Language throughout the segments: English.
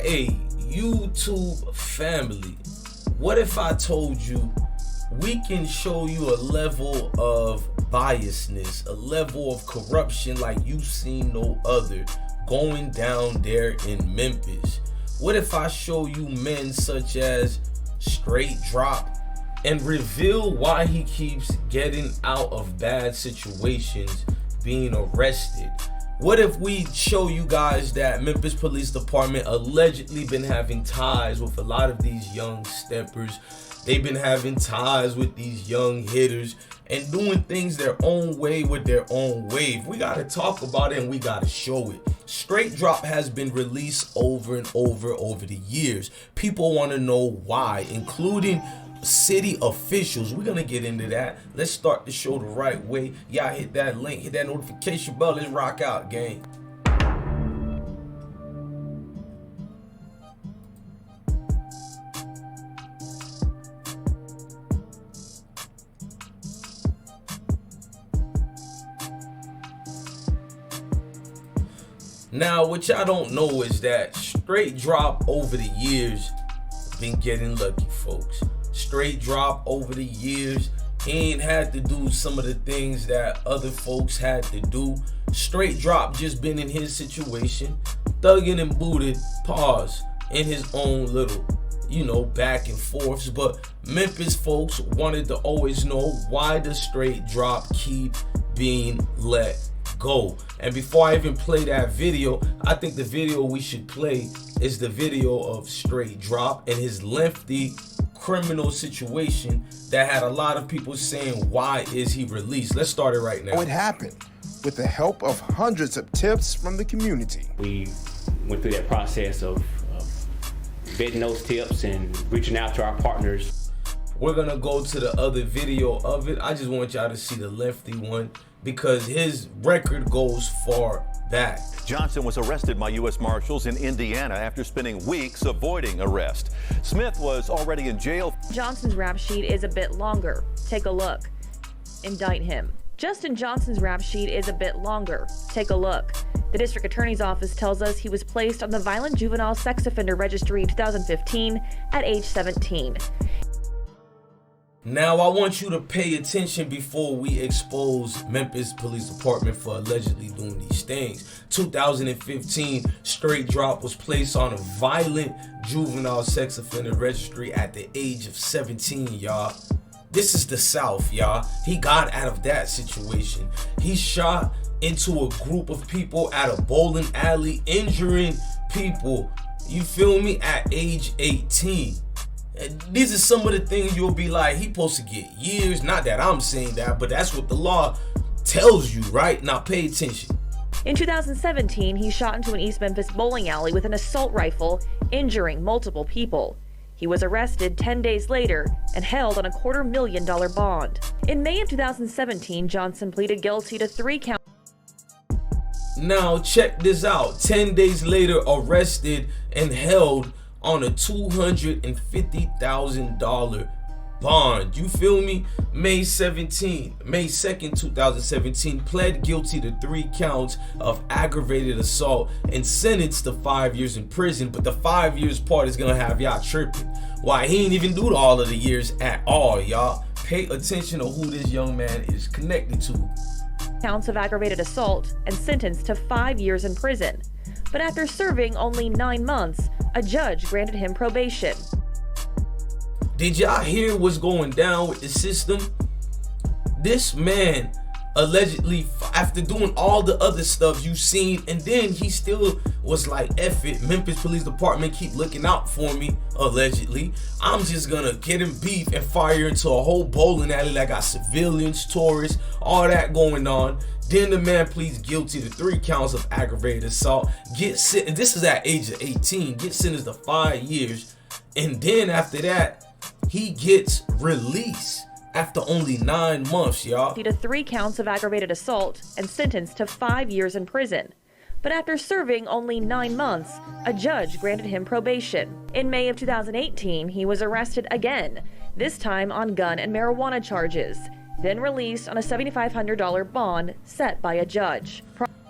Hey, YouTube family, what if I told you we can show you a level of biasness, a level of corruption like you've seen no other going down there in Memphis? What if I show you men such as Straightdroppp and reveal why he keeps getting out of bad situations, being arrested? What if we show you guys that Memphis Police Department allegedly been having ties with a lot of these young steppers? They've been having ties with these young hitters and doing things their own way with their own wave. We gotta talk about it and we gotta show it. Straightdroppp has been released over and over the years. People want to know why, including city officials. We're gonna get into that. Let's start the show the right way. Y'all hit that link, hit that notification bell. Let's rock out, gang. Now, what y'all don't know is that Straightdroppp over the years been getting lucky, folks. Straightdroppp over the years ain't had to do some of the things that other folks had to do. Straightdroppp just been in his situation, thugging and booted, pause, in his own little, back and forths. But Memphis folks wanted to always know, why does Straightdroppp keep being let go? And before I even play that video, I think the video we should play is the video of Straightdroppp and his lengthy criminal situation that had a lot of people saying, why is he released? Let's start it right now. It happened with the help of hundreds of tips from the community. We went through that process of vetting those tips and reaching out to our partners. We're gonna go to the other video of it. I just want y'all to see the lengthy one because his record goes far back. Johnson was arrested by U.S. Marshals in Indiana after spending weeks avoiding arrest. Smith was already in jail. Johnson's rap sheet is a bit longer. Take a look. Indict him. Justin Johnson's rap sheet is a bit longer. Take a look. The district attorney's office tells us he was placed on the Violent Juvenile Sex Offender Registry in 2015 at age 17. Now, I want you to pay attention before we expose Memphis Police Department for allegedly doing these things. 2015, Straightdroppp was placed on a Violent Juvenile Sex Offender Registry at the age of 17, y'all. This is the South, y'all. He got out of that situation. He shot into a group of people at a bowling alley, injuring people, you feel me, at age 18. These are some of the things you'll be like, he supposed to get years. Not that I'm saying that, but that's what the law tells you, right? Now pay attention. In 2017, he shot into an East Memphis bowling alley with an assault rifle, injuring multiple people. He was arrested 10 days later and held on a $250,000 bond. In May of 2017, Johnson pleaded guilty to 3 counts. Now check this out. 10 days later, arrested and held on a $250,000 bond. You feel me? May 2nd, 2017, pled guilty to 3 counts of aggravated assault and sentenced to 5 years in prison. But the 5 years part is gonna have y'all tripping. Why? He ain't even do all of the years at all, y'all. Pay attention to who this young man is connected to. Counts of aggravated assault and sentenced to 5 years in prison. But after serving only 9 months, a judge granted him probation. Did y'all hear what's going down with the system? This man allegedly, after doing all the other stuff you've seen, and then he still was like, F it, Memphis Police Department keep looking out for me, allegedly. I'm just gonna get him beef and fire into a whole bowling alley that got civilians, tourists, all that going on. Then the man pleads guilty to 3 counts of aggravated assault. This is at age of 18. Gets sentenced to 5 years. And then after that, he gets released after only 9 months, y'all. To 3 counts of aggravated assault and sentenced to 5 years in prison. But after serving only 9 months, a judge granted him probation. In May of 2018, he was arrested again, this time on gun and marijuana charges, then released on a $7,500 bond set by a judge.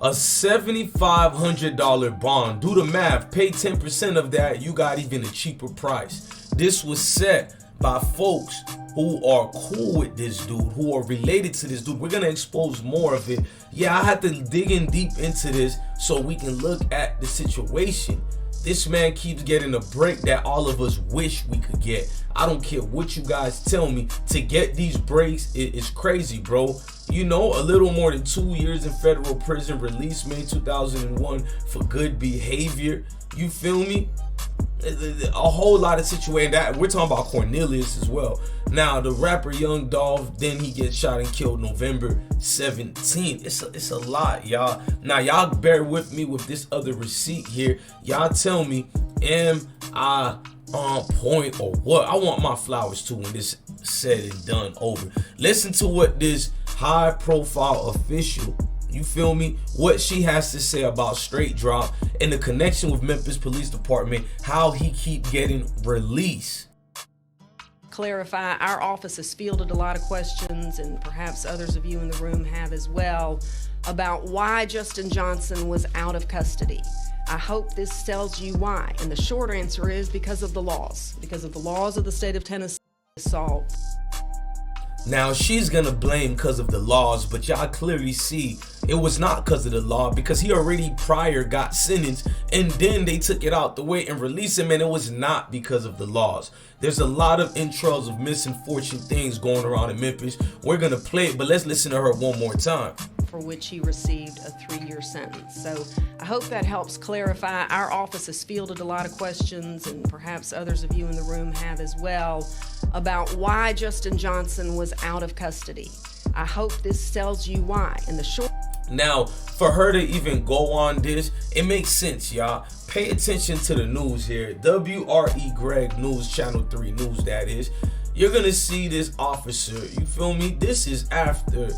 a $7,500 bond. Do the math, pay 10% of that, you got even a cheaper price. This was set by folks who are cool with this dude, who are related to this dude. We're gonna expose more of it. Yeah, I had to dig in deep into this so we can look at the situation. This man keeps getting a break that all of us wish we could get. I don't care what you guys tell me, to get these breaks is crazy, bro. You know, a little more than 2 years in federal prison, released May 2001 for good behavior. You feel me? A whole lot of situations that we're talking about. Cornelius as well. Now the rapper Young Dolph, then he gets shot and killed November 17th. It's a lot, y'all. Now y'all bear with me with this other receipt here. Y'all tell me, am I on point or what? I want my flowers too when this said and done over. Listen to what this high profile official, you feel me, what she has to say about Straightdroppp and the connection with Memphis Police Department, how he keep getting released. Clarify, our office has fielded a lot of questions, and perhaps others of you in the room have as well, about why Justin Johnson was out of custody. I hope this tells you why, and the short answer is because of the laws of the state of Tennessee. Assault. Now she's gonna blame because of the laws, but y'all clearly see it was not because of the law, because he already prior got sentenced and then they took it out the way and released him, and it was not because of the laws. There's a lot of entrails of misfortune things going around in Memphis. We're gonna play it, but let's listen to her one more time. For which he received a 3-year sentence. So I hope that helps clarify. Our office has fielded a lot of questions, and perhaps others of you in the room have as well, about why Justin Johnson was out of custody. I hope this tells you why. In the short. Now, for her to even go on this, it makes sense, y'all. Pay attention to the news here. WRE Greg News, Channel 3 News, that is. You're gonna see this officer, you feel me? This is after,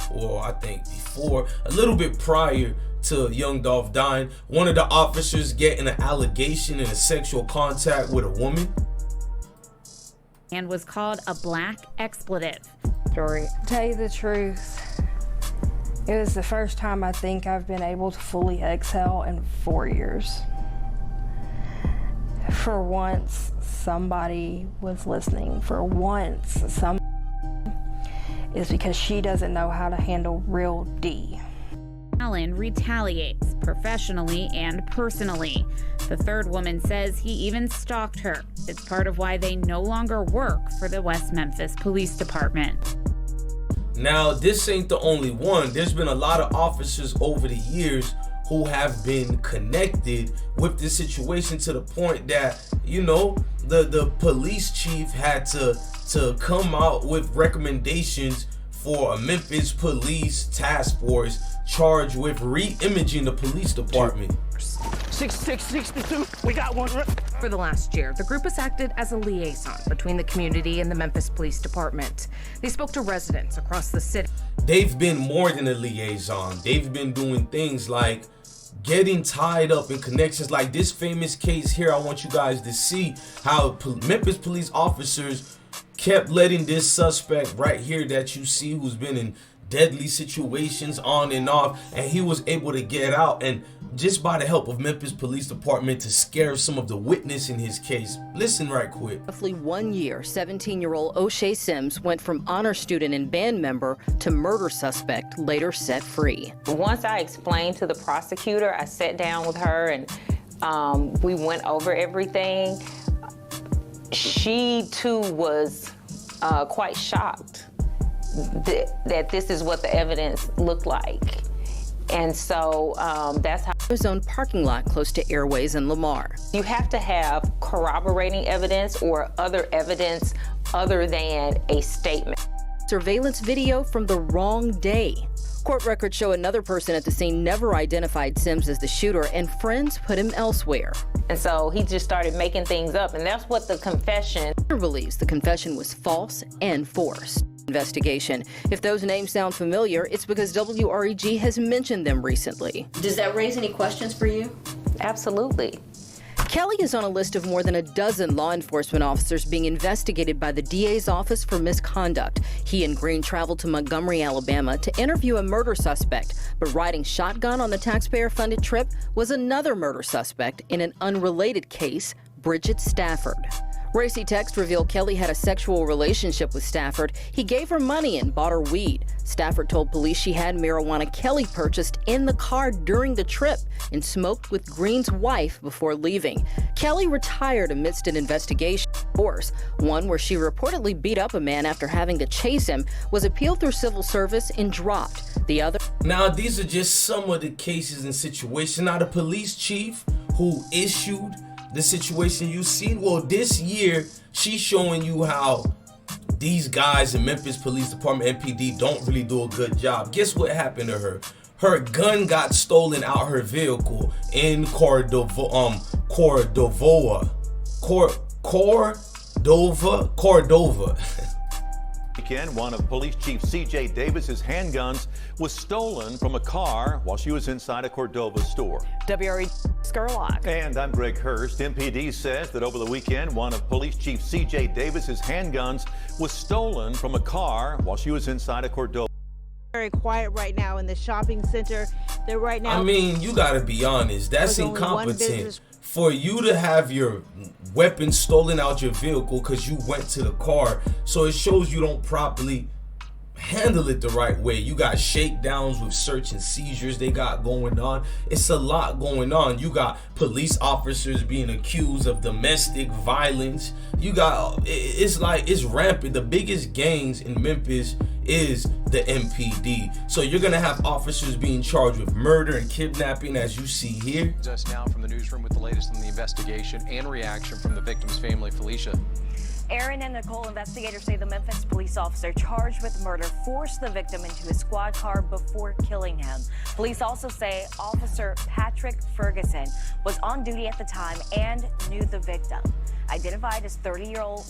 or I think before, a little bit prior to Young Dolph dying. One of the officers getting an allegation in a sexual contact with a woman. And was called a black expletive. Story. To tell you the truth, it was the first time I think I've been able to fully exhale in 4 years. For once, somebody was listening. For once, is because she doesn't know how to handle real D. Allen retaliates professionally and personally. The third woman says he even stalked her. It's part of why they no longer work for the West Memphis Police Department. Now, this ain't the only one. There's been a lot of officers over the years who have been connected with this situation, to the point that, you know, the police chief had to come out with recommendations for a Memphis Police task force charged with re-imaging the police department. 6662, we got one. For the last year, the group has acted as a liaison between the community and the Memphis Police Department. They spoke to residents across the city. They've been more than a liaison. They've been doing things like getting tied up in connections like this famous case here. I want you guys to see how Memphis police officers kept letting this suspect right here that you see, who's been in deadly situations on and off, and he was able to get out, and just by the help of Memphis Police Department, to scare some of the witness in his case. Listen right quick. Roughly 1 year, 17-year-old O'Shea Sims went from honor student and band member to murder suspect, later set free. Once I explained to the prosecutor, I sat down with her and we went over everything. She too was quite shocked that this is what the evidence looked like. And so that's how. His own parking lot close to Airways in Lamar. You have to have corroborating evidence or other evidence other than a statement. Surveillance video from the wrong day. Court records show another person at the scene never identified Sims as the shooter, and friends put him elsewhere. And so he just started making things up, and that's what the confession believes the confession was false and forced. Investigation. If those names sound familiar, it's because WREG has mentioned them recently. Does that raise any questions for you? Absolutely. Kelly is on a list of more than a dozen law enforcement officers being investigated by the DA's office for misconduct. He and Green traveled to Montgomery, Alabama to interview a murder suspect, but riding shotgun on the taxpayer-funded trip was another murder suspect in an unrelated case, Bridget Stafford. Racy texts reveal Kelly had a sexual relationship with Stafford. He gave her money and bought her weed. Stafford told police she had marijuana Kelly purchased in the car during the trip and smoked with Green's wife before leaving. Kelly retired amidst an investigation. One where she reportedly beat up a man after having to chase him was appealed through civil service and dropped. The other. Now, these are just some of the cases and situations. Now, the police chief who issued the situation you seen, well, this year she's showing you how these guys in Memphis Police Department, MPD, don't really do a good job. Guess what happened to her? Her gun got stolen out her vehicle in Cordova. Weekend, one of Police Chief C.J. Davis's handguns was stolen from a car while she was inside a Cordova store. WRE Skurlock. And I'm Greg Hurst. MPD says that over the weekend, one of Police Chief C.J. Davis's handguns was stolen from a car while she was inside a Cordova. Very quiet right now in the shopping center. They're right now. I mean, you gotta be honest. That's incompetent. For you to have your weapon stolen out your vehicle because you went to the car, so it shows you don't properly handle it the right way. You got shakedowns with search and seizures they got going on. It's a lot going on. You got police officers being accused of domestic violence. You got, it's like, it's rampant. The biggest gangs in Memphis is the MPD. So you're gonna have officers being charged with murder and kidnapping, as you see here. Us now from the newsroom with the latest in the investigation and reaction from the victim's family. Felicia. Aaron and Nicole, investigators say the Memphis police officer charged with murder forced the victim into his squad car before killing him. Police also say Officer Patrick Ferguson was on duty at the time and knew the victim. Identified as 30-year-old.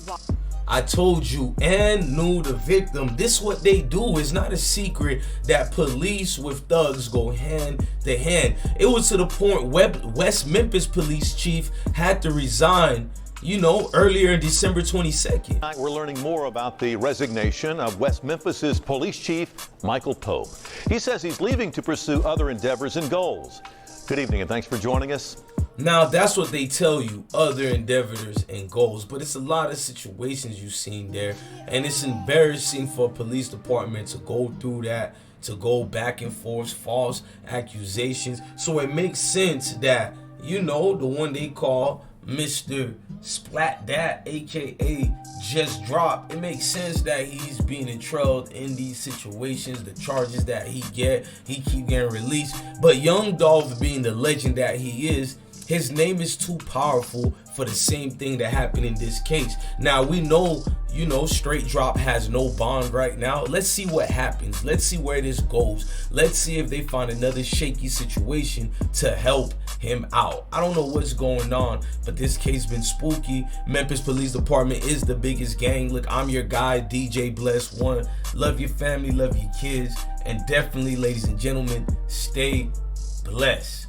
I told you, and knew the victim. This what they do. It's not a secret that police with thugs go hand to hand. It was to the point West Memphis Police Chief had to resign, you know, earlier in December 22nd. Tonight we're learning more about the resignation of West Memphis's police chief, Michael Pope. He says he's leaving to pursue other endeavors and goals. Good evening and thanks for joining us. Now, that's what they tell you, other endeavors and goals, but it's a lot of situations you've seen there, and it's embarrassing for a police department to go through that, to go back and forth, false accusations. So it makes sense that, you know, the one they call Mr. Splat Dat, aka Just Drop, it makes sense that he's being entrailed in these situations. The charges that he keep getting released. But young Dolph, being the legend that he is, his name is too powerful for the same thing that happened in this case. Now, we know, you know, Straightdroppp has no bond right now. Let's see what happens. Let's see where this goes. Let's see if they find another shaky situation to help him out. I don't know what's going on, but this case been spooky. Memphis Police Department is the biggest gang. Look, I'm your guy, DJ Bless One. Love your family, love your kids, and definitely, ladies and gentlemen, stay blessed.